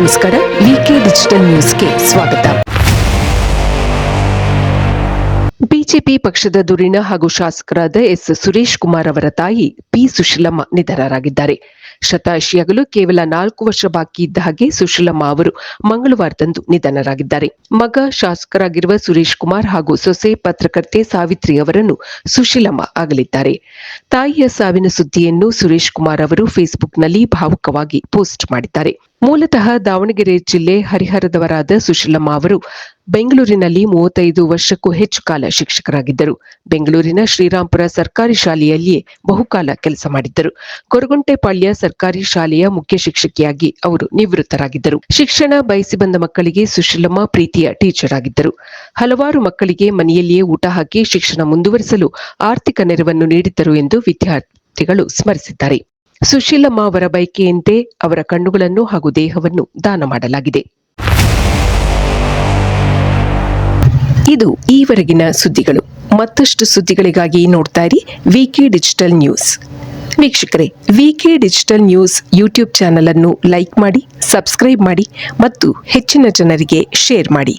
ನಮಸ್ಕಾರ. ವಿಕೆ ಡಿಜಿಟಲ್ ನ್ಯೂಸ್ಗೆ ಸ್ವಾಗತ. ಬಿಜೆಪಿ ಪಕ್ಷದ ಧುರೀಣ ಹಾಗೂ ಶಾಸಕರಾದ ಎಸ್ ಸುರೇಶ್ ಕುಮಾರ್ ಅವರ ತಾಯಿ ಪಿ ಸುಶೀಲಮ್ಮ ನಿಧನರಾಗಿದ್ದಾರೆ. ಶತಾಯುಷಿಯಾಗಲು ಕೇವಲ 4 ವರ್ಷ ಬಾಕಿ ಇದ್ದ ಹಾಗೆ ಸುಶೀಲಮ್ಮ ಅವರು ಮಂಗಳವಾರದಂದು ನಿಧನರಾಗಿದ್ದಾರೆ. ಮಗ ಶಾಸಕರಾಗಿರುವ ಸುರೇಶ್ ಕುಮಾರ್ ಹಾಗೂ ಸೊಸೆ ಪತ್ರಕರ್ತೆ ಸಾವಿತ್ರಿ ಅವರನ್ನು ಸುಶೀಲಮ್ಮ ಅಗಲಿದ್ದಾರೆ. ತಾಯಿಯ ಸಾವಿನ ಸುದ್ದಿಯನ್ನು ಸುರೇಶ್ ಕುಮಾರ್ ಅವರು ಫೇಸ್ಬುಕ್ನಲ್ಲಿ ಭಾವುಕವಾಗಿ ಪೋಸ್ಟ್ ಮಾಡಿದ್ದಾರೆ. ಮೂಲತಃ ದಾವಣಗೆರೆ ಜಿಲ್ಲೆ ಹರಿಹರದವರಾದ ಸುಶೀಲಮ್ಮ ಅವರು ಬೆಂಗಳೂರಿನಲ್ಲಿ 35 ವರ್ಷಕ್ಕೂ ಹೆಚ್ಚು ಕಾಲ ಶಿಕ್ಷಕರಾಗಿದ್ದರು. ಬೆಂಗಳೂರಿನ ಶ್ರೀರಾಂಪುರ ಸರ್ಕಾರಿ ಶಾಲೆಯಲ್ಲಿಯೇ ಬಹುಕಾಲ ಕೆಲಸ ಮಾಡಿದ್ದರು. ಕೊರಗುಂಟೆಪಾಳ್ಯ ಸರ್ಕಾರಿ ಶಾಲೆಯ ಮುಖ್ಯ ಶಿಕ್ಷಕಿಯಾಗಿ ಅವರು ನಿವೃತ್ತರಾಗಿದ್ದರು. ಶಿಕ್ಷಣ ಬಯಸಿ ಬಂದ ಮಕ್ಕಳಿಗೆ ಸುಶೀಲಮ್ಮ ಪ್ರೀತಿಯ ಟೀಚರ್ ಆಗಿದ್ದರು. ಹಲವಾರು ಮಕ್ಕಳಿಗೆ ಮನೆಯಲ್ಲಿಯೇ ಊಟ ಹಾಕಿ ಶಿಕ್ಷಣ ಮುಂದುವರಿಸಲು ಆರ್ಥಿಕ ನೆರವನ್ನು ನೀಡಿದ್ದರು ಎಂದು ವಿದ್ಯಾರ್ಥಿಗಳು ಸ್ಮರಿಸಿದ್ದಾರೆ. ಸುಶೀಲಮ್ಮ ಅವರ ಬಯಕೆಯಂತೆ ಅವರ ಕಣ್ಣುಗಳನ್ನು ಹಾಗೂ ದೇಹವನ್ನು ದಾನ ಮಾಡಲಾಗಿದೆ. ಇದು ಈವರೆಗಿನ ಸುದ್ದಿಗಳು. ಮತ್ತಷ್ಟು ಸುದ್ದಿಗಳಿಗಾಗಿ ನೋಡ್ತಾ ಇರಿ ವಿಕೆ ಡಿಜಿಟಲ್ ನ್ಯೂಸ್. ವೀಕ್ಷಕರೇ, ವಿಕೆ ಡಿಜಿಟಲ್ ನ್ಯೂಸ್ ಯೂಟ್ಯೂಬ್ ಚಾನೆಲ್ ಅನ್ನು ಲೈಕ್ ಮಾಡಿ, ಸಬ್ಸ್ಕ್ರೈಬ್ ಮಾಡಿ ಮತ್ತು ಹೆಚ್ಚಿನ ಜನರಿಗೆ ಶೇರ್ ಮಾಡಿ.